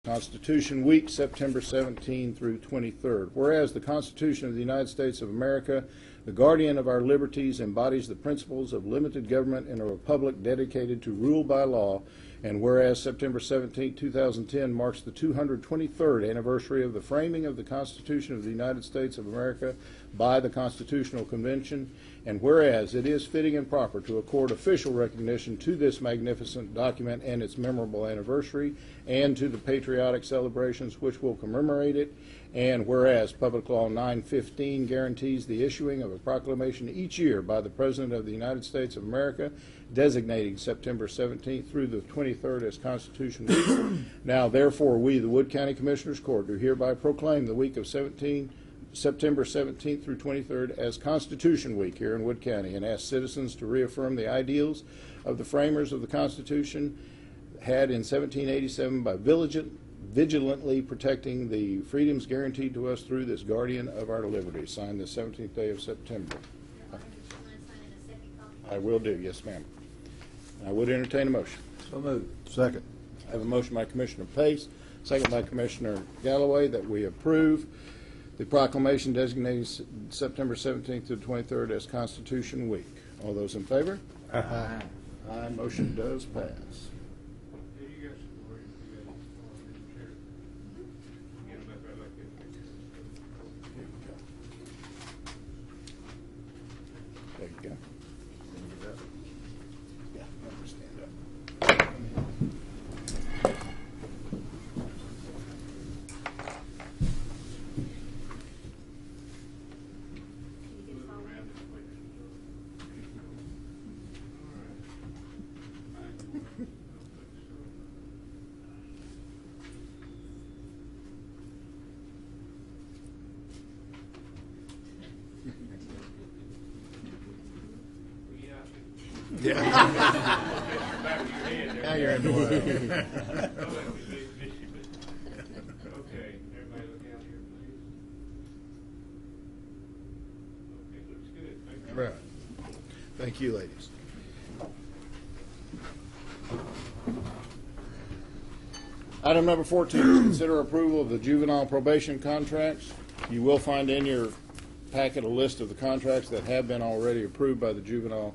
Constitution Week, September 17 through 23rd. Whereas the Constitution of the United States of America, the guardian of our liberties, embodies the principles of limited government in a republic dedicated to rule by law, and whereas September 17, 2010 marks the 223rd anniversary of the framing of the Constitution of the United States of America by the Constitutional Convention, and whereas it is fitting and proper to accord official recognition to this magnificent document and its memorable anniversary, and to the patriotic celebrations which will commemorate it, and whereas Public Law 915 guarantees the issuing of a proclamation each year by the President of the United States of America designating September 17th through the 23rd as Constitution Week. Now, therefore, we, the Wood County Commissioners Court, do hereby proclaim the week of September 17th through 23rd as Constitution Week here in Wood County, and ask citizens to reaffirm the ideals of the framers of the Constitution had in 1787 by vigilantly protecting the freedoms guaranteed to us through this guardian of our liberties. Signed the 17th day of September. I will do, yes, ma'am. I would entertain a motion. So moved. Second. I have a motion by Commissioner Pace, second by Commissioner Galloway, that we approve the proclamation designating September 17th to the 23rd as Constitution Week. All those in favor? Aye. Aye. Motion does pass. There you go. Yeah, stand up. Yeah. Now you're in the way. Okay, everybody look out here, please. Okay, looks good. Thank you. Right. Thank you, ladies. Item number 14 is consider approval of the juvenile probation contracts. You will find in your packet a list of the contracts that have been already approved by the juvenile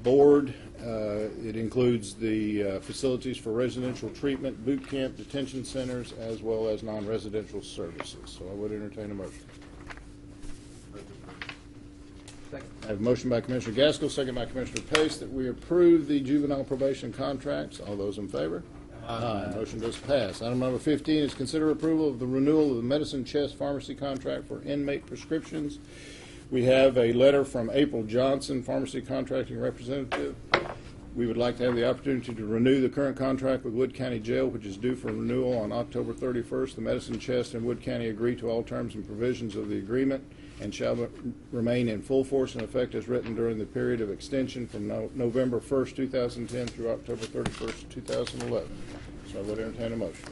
board. It includes the facilities for residential treatment, boot camp, detention centers, as well as non-residential services. So I would entertain a motion. Second. I have a motion by Commissioner Gaskell, second by Commissioner Pace, that we approve the juvenile probation contracts. All those in favor? Aye. Motion does pass. Item number 15 is consider approval of the renewal of the Medicine Chest Pharmacy contract for inmate prescriptions. We have a letter from April Johnson, Pharmacy Contracting Representative. We would like to have the opportunity to renew the current contract with Wood County Jail, which is due for renewal on October 31st. The Medicine Chest and Wood County agree to all terms and provisions of the agreement and shall remain in full force and effect as written during the period of extension from November 1st, 2010 through October 31st, 2011. So I would entertain a motion.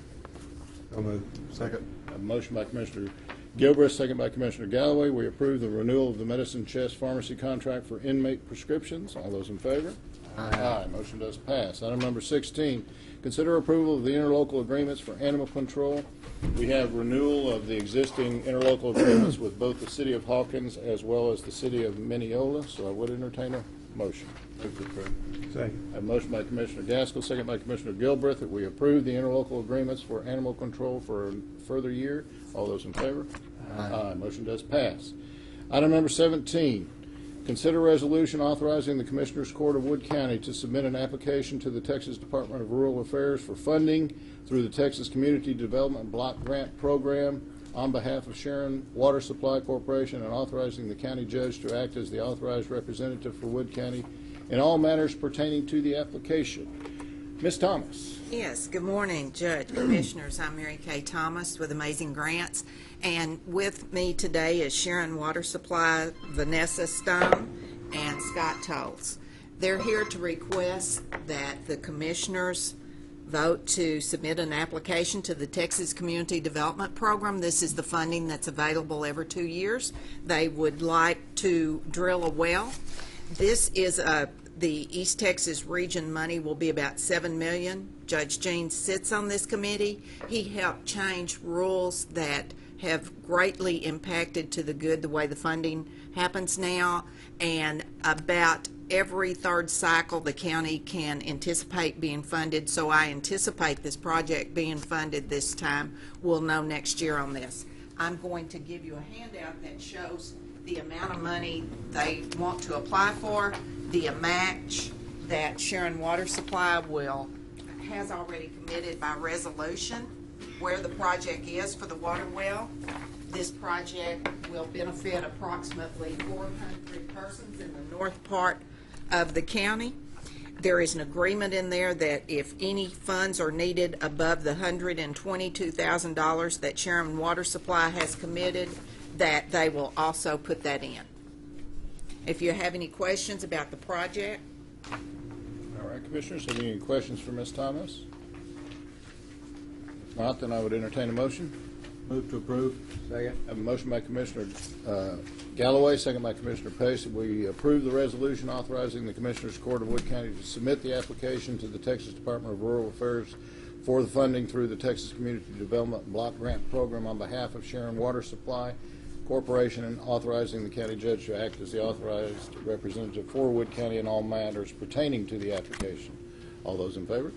So moved. Second. A motion by Commissioner Gilbreth, second by Commissioner Galloway. We approve the renewal of the Medicine Chest Pharmacy contract for inmate prescriptions. All those in favor? Aye. Motion does pass. Item number 16, consider approval of the interlocal agreements for animal control. We have renewal of the existing interlocal agreements with both the City of Hawkins as well as the City of Mineola. So I would entertain a motion. Move to approve. Second. A motion by Commissioner Gaskell, second by Commissioner Gilbreth, that we approve the interlocal agreements for animal control for a further year. All those in favor? Aye. Motion does pass. Item number 17, consider resolution authorizing the Commissioners Court of Wood County to submit an application to the Texas Department of Rural Affairs for funding through the Texas Community Development Block Grant Program on behalf of Sharon Water Supply Corporation, and authorizing the county judge to act as the authorized representative for Wood County in all matters pertaining to the application. Ms. Thomas. Yes, good morning, Judge, Commissioners. I'm Mary Kay Thomas with Amazing Grants, and with me today is Sharon Water Supply, Vanessa Stone, and Scott Tolles. They're here to request that the Commissioners vote to submit an application to the Texas Community Development Program. This is the funding that's available every 2 years. They would like to drill a well. This is the East Texas region money will be about $7 million Judge Jean sits on this committee. He helped change rules that have greatly impacted to the good the way the funding happens now, and about every third cycle the county can anticipate being funded. So I anticipate this project being funded this time. We'll know next year on this. I'm going to give you a handout that shows the amount of money they want to apply for, the match that Sharon Water Supply has already committed by resolution, where the project is for the water well. This project will benefit approximately 400 persons in the north part of the county. There is an agreement in there that if any funds are needed above the $122,000 that Sharon Water Supply has committed, that they will also put that in. If you have any questions about the project. All right, Commissioners, have you any questions for Ms. Thomas? If not, then I would entertain a motion. Move to approve. Second. I have a motion by Commissioner Galloway, second by Commissioner Pace, that we approve the resolution authorizing the Commissioners Court of Wood County to submit the application to the Texas Department of Rural Affairs for the funding through the Texas Community Development Block Grant Program on behalf of Sharon Water Supply Corporation, and authorizing the county judge to act as the authorized representative for Wood County in all matters pertaining to the application. All those in favor?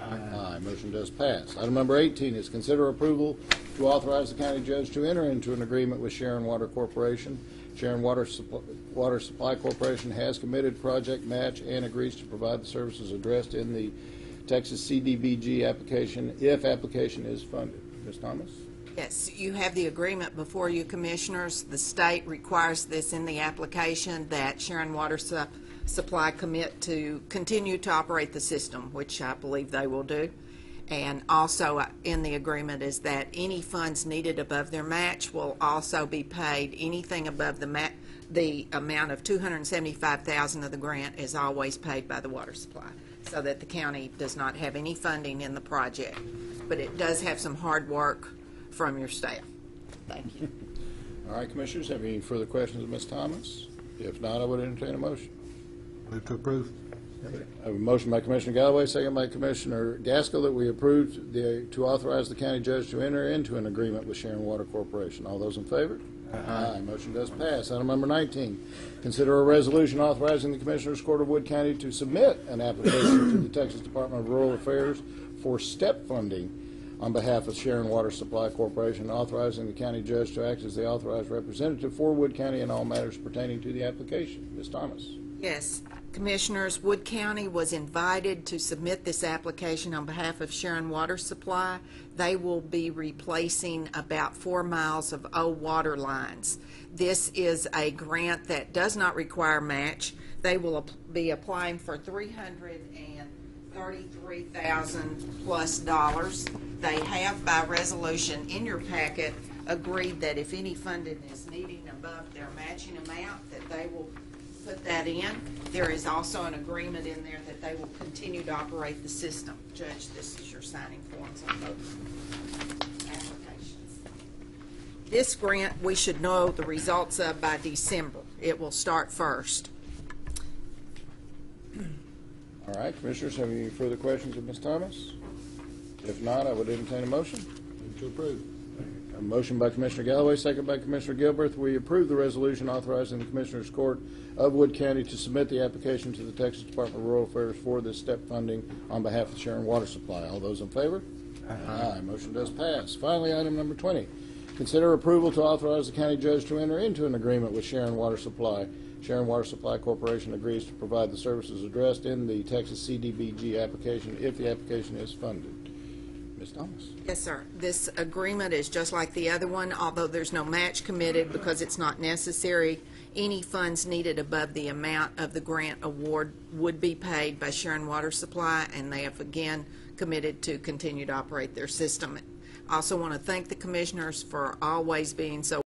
Aye. Motion does pass. Item number 18 is consider approval to authorize the county judge to enter into an agreement with Sharon Water Corporation. Sharon Water Supply Corporation has committed project match and agrees to provide the services addressed in the Texas CDBG application if application is funded. Ms. Thomas? Yes, you have the agreement before you, Commissioners. The state requires this in the application, that Sharon Water Supply commit to continue to operate the system, which I believe they will do. And also in the agreement is that any funds needed above their match will also be paid. Anything above the amount of $275,000 of the grant is always paid by the water supply, so that the county does not have any funding in the project. But it does have some hard work from your staff. Thank you. All right, Commissioners, have any further questions of Ms. Thomas? If not, I would entertain a motion. Move to approve. I have a motion by Commissioner Galloway, second by Commissioner Gaskell, that we approve to authorize the county judge to enter into an agreement with Sharon Water Corporation. All those in favor? Aye. Motion does pass. Item number 19, consider a resolution authorizing the Commissioners Court of Wood County to submit an application to the Texas Department of Rural Affairs for step funding on behalf of Sharon Water Supply Corporation, authorizing the county judge to act as the authorized representative for Wood County in all matters pertaining to the application. Ms. Thomas? Yes, Commissioners, Wood County was invited to submit this application on behalf of Sharon Water Supply. They will be replacing about 4 miles of old water lines. This is a grant that does not require match. They will be applying for $333,000 plus dollars. They have, by resolution in your packet, agreed that if any funding is needed above their matching amount, that they will put that in. There is also an agreement in there that they will continue to operate the system. Judge, this is your signing forms on both applications. This grant, we should know the results of by December. It will start first. All right, Commissioners, have any further questions of Ms. Thomas? If not, I would entertain a motion. Move to approve. A motion by Commissioner Galloway, second by Commissioner Gilbert. We approve the resolution authorizing the Commissioners Court of Wood County to submit the application to the Texas Department of Rural Affairs for this step funding on behalf of Sharon Water Supply. All those in favor? Aye. Motion does pass. Finally, item number 20. Consider approval to authorize the county judge to enter into an agreement with Sharon Water Supply. Sharon Water Supply Corporation agrees to provide the services addressed in the Texas CDBG application if the application is funded. Ms. Thomas? Yes, sir. This agreement is just like the other one, although there's no match committed because it's not necessary. Any funds needed above the amount of the grant award would be paid by Sharon Water Supply, and they have again committed to continue to operate their system. I also want to thank the Commissioners for always being so